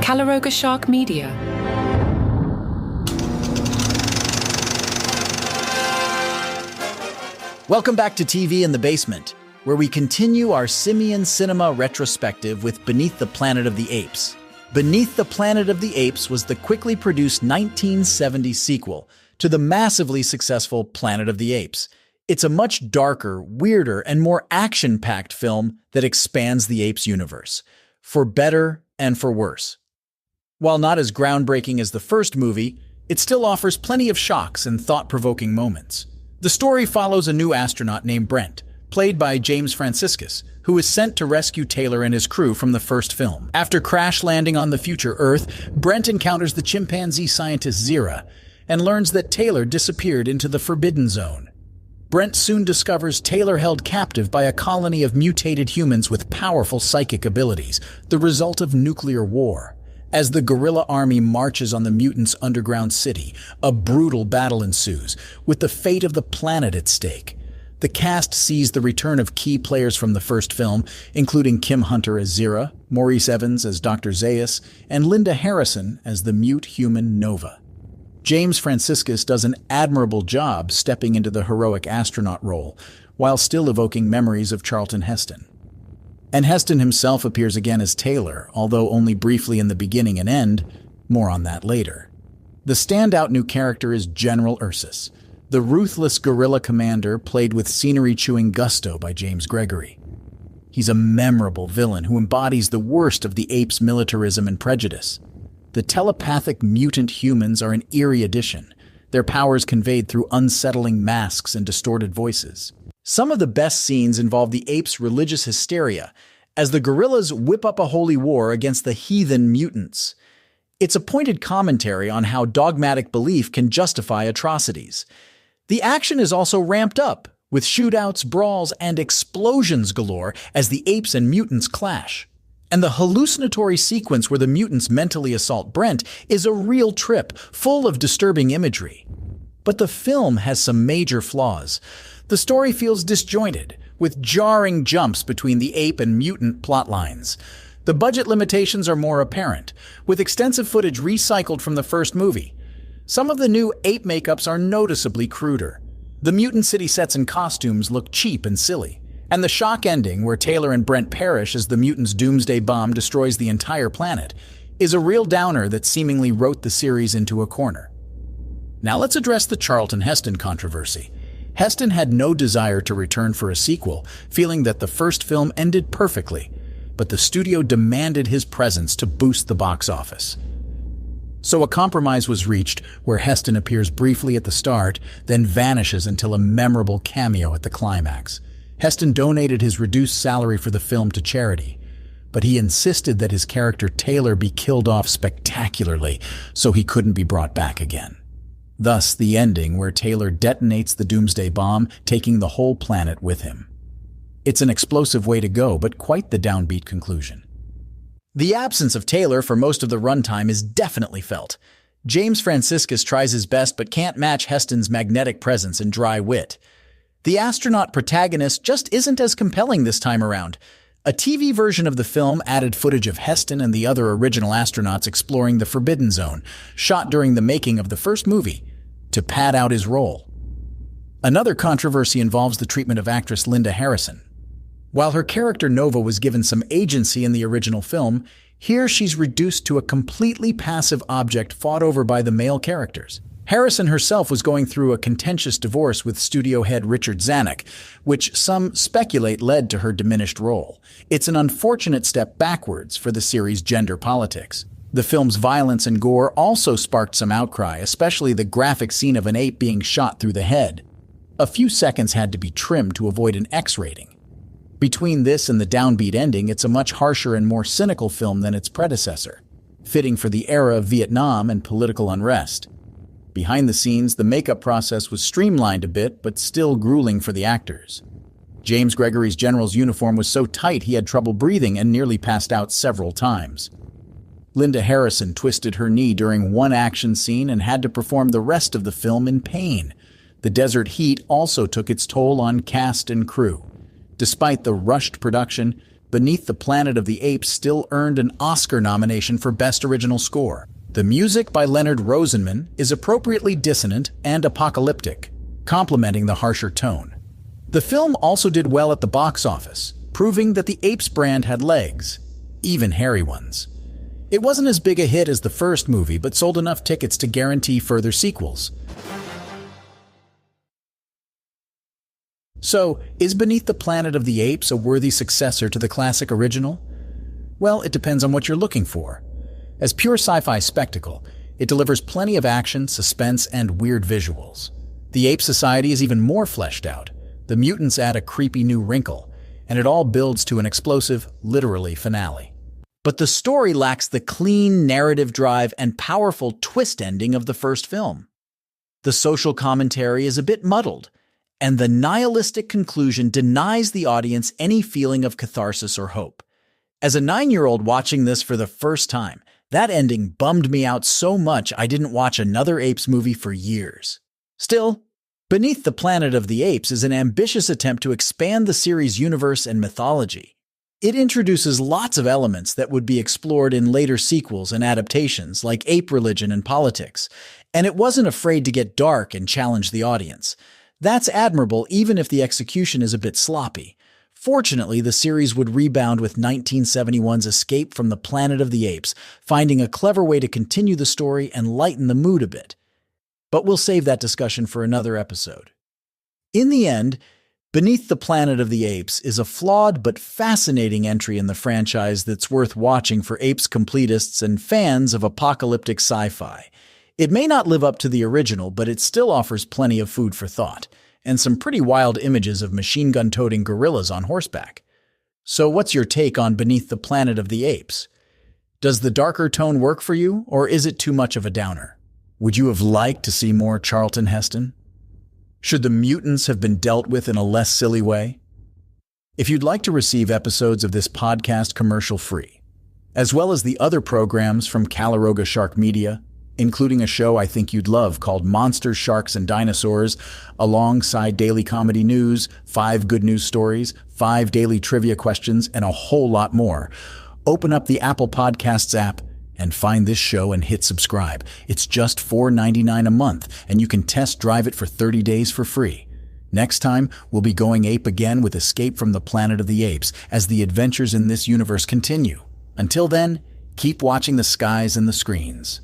Calaroga Shark Media. Welcome back to TV in the Basement, where we continue our Simian Cinema retrospective with Beneath the Planet of the Apes. Beneath the Planet of the Apes was the quickly produced 1970 sequel to the massively successful Planet of the Apes. It's a much darker, weirder, and more action-packed film that expands the Apes universe, for better and for worse. While not as groundbreaking as the first movie, it still offers plenty of shocks and thought-provoking moments. The story follows a new astronaut named Brent, played by James Franciscus, who is sent to rescue Taylor and his crew from the first film. After crash landing on the future Earth, Brent encounters the chimpanzee scientist Zira and learns that Taylor disappeared into the Forbidden Zone. Brent soon discovers Taylor held captive by a colony of mutated humans with powerful psychic abilities, the result of nuclear war. As the guerrilla army marches on the mutants' underground city, a brutal battle ensues, with the fate of the planet at stake. The cast sees the return of key players from the first film, including Kim Hunter as Zira, Maurice Evans as Dr. Zaius, and Linda Harrison as the mute human Nova. James Franciscus does an admirable job stepping into the heroic astronaut role, while still evoking memories of Charlton Heston. And Heston himself appears again as Taylor, although only briefly in the beginning and end. More on that later. The standout new character is General Ursus, the ruthless guerrilla commander played with scenery-chewing gusto by James Gregory. He's a memorable villain who embodies the worst of the apes' militarism and prejudice. The telepathic mutant humans are an eerie addition, their powers conveyed through unsettling masks and distorted voices. Some of the best scenes involve the apes' religious hysteria, as the guerrillas whip up a holy war against the heathen mutants. It's a pointed commentary on how dogmatic belief can justify atrocities. The action is also ramped up, with shootouts, brawls, and explosions galore as the apes and mutants clash. And the hallucinatory sequence where the mutants mentally assault Brent is a real trip, full of disturbing imagery. But the film has some major flaws. The story feels disjointed, with jarring jumps between the ape and mutant plot lines. The budget limitations are more apparent, with extensive footage recycled from the first movie. Some of the new ape makeups are noticeably cruder. The mutant city sets and costumes look cheap and silly. And the shock ending, where Taylor and Brent perish as the mutants' doomsday bomb destroys the entire planet, is a real downer that seemingly wrote the series into a corner. Now let's address the Charlton Heston controversy. Heston had no desire to return for a sequel, feeling that the first film ended perfectly, but the studio demanded his presence to boost the box office. So a compromise was reached where Heston appears briefly at the start, then vanishes until a memorable cameo at the climax. Heston donated his reduced salary for the film to charity, but he insisted that his character Taylor be killed off spectacularly so he couldn't be brought back again. Thus, the ending where Taylor detonates the doomsday bomb, taking the whole planet with him. It's an explosive way to go, but quite the downbeat conclusion. The absence of Taylor for most of the runtime is definitely felt. James Franciscus tries his best but can't match Heston's magnetic presence and dry wit. The astronaut protagonist just isn't as compelling this time around. A TV version of the film added footage of Heston and the other original astronauts exploring the Forbidden Zone, shot during the making of the first movie, to pad out his role. Another controversy involves the treatment of actress Linda Harrison. While her character Nova was given some agency in the original film, here she's reduced to a completely passive object fought over by the male characters. Harrison herself was going through a contentious divorce with studio head Richard Zanuck, which some speculate led to her diminished role. It's an unfortunate step backwards for the series' gender politics. The film's violence and gore also sparked some outcry, especially the graphic scene of an ape being shot through the head. A few seconds had to be trimmed to avoid an X rating. Between this and the downbeat ending, it's a much harsher and more cynical film than its predecessor, fitting for the era of Vietnam and political unrest. Behind the scenes, the makeup process was streamlined a bit, but still grueling for the actors. James Gregory's general's uniform was so tight he had trouble breathing and nearly passed out several times. Linda Harrison twisted her knee during one action scene and had to perform the rest of the film in pain. The desert heat also took its toll on cast and crew. Despite the rushed production, Beneath the Planet of the Apes still earned an Oscar nomination for Best Original Score. The music by Leonard Rosenman is appropriately dissonant and apocalyptic, complementing the harsher tone. The film also did well at the box office, proving that the Apes brand had legs, even hairy ones. It wasn't as big a hit as the first movie, but sold enough tickets to guarantee further sequels. So, is Beneath the Planet of the Apes a worthy successor to the classic original? Well, it depends on what you're looking for. As pure sci-fi spectacle, it delivers plenty of action, suspense, and weird visuals. The ape society is even more fleshed out. The mutants add a creepy new wrinkle, and it all builds to an explosive, literally, finale. But the story lacks the clean narrative drive and powerful twist ending of the first film. The social commentary is a bit muddled, and the nihilistic conclusion denies the audience any feeling of catharsis or hope. As a 9-year-old watching this for the first time, that ending bummed me out so much I didn't watch another Apes movie for years. Still, Beneath the Planet of the Apes is an ambitious attempt to expand the series' universe and mythology. It introduces lots of elements that would be explored in later sequels and adaptations, like ape religion and politics, and it wasn't afraid to get dark and challenge the audience. That's admirable even if the execution is a bit sloppy. Fortunately, the series would rebound with 1971's Escape from the Planet of the Apes, finding a clever way to continue the story and lighten the mood a bit. But we'll save that discussion for another episode. In the end, Beneath the Planet of the Apes is a flawed but fascinating entry in the franchise that's worth watching for Apes completists and fans of apocalyptic sci-fi. It may not live up to the original, but it still offers plenty of food for thought, and some pretty wild images of machine gun-toting gorillas on horseback. So what's your take on Beneath the Planet of the Apes? Does the darker tone work for you, or is it too much of a downer? Would you have liked to see more Charlton Heston? Should the mutants have been dealt with in a less silly way? If you'd like to receive episodes of this podcast commercial-free, as well as the other programs from Calaroga Shark Media, including a show I think you'd love called Monsters, Sharks, and Dinosaurs, alongside daily comedy news, 5 good news stories, 5 daily trivia questions, and a whole lot more, open up the Apple Podcasts app and find this show and hit subscribe. It's just $4.99 a month, and you can test drive it for 30 days for free. Next time, we'll be going ape again with Escape from the Planet of the Apes as the adventures in this universe continue. Until then, keep watching the skies and the screens.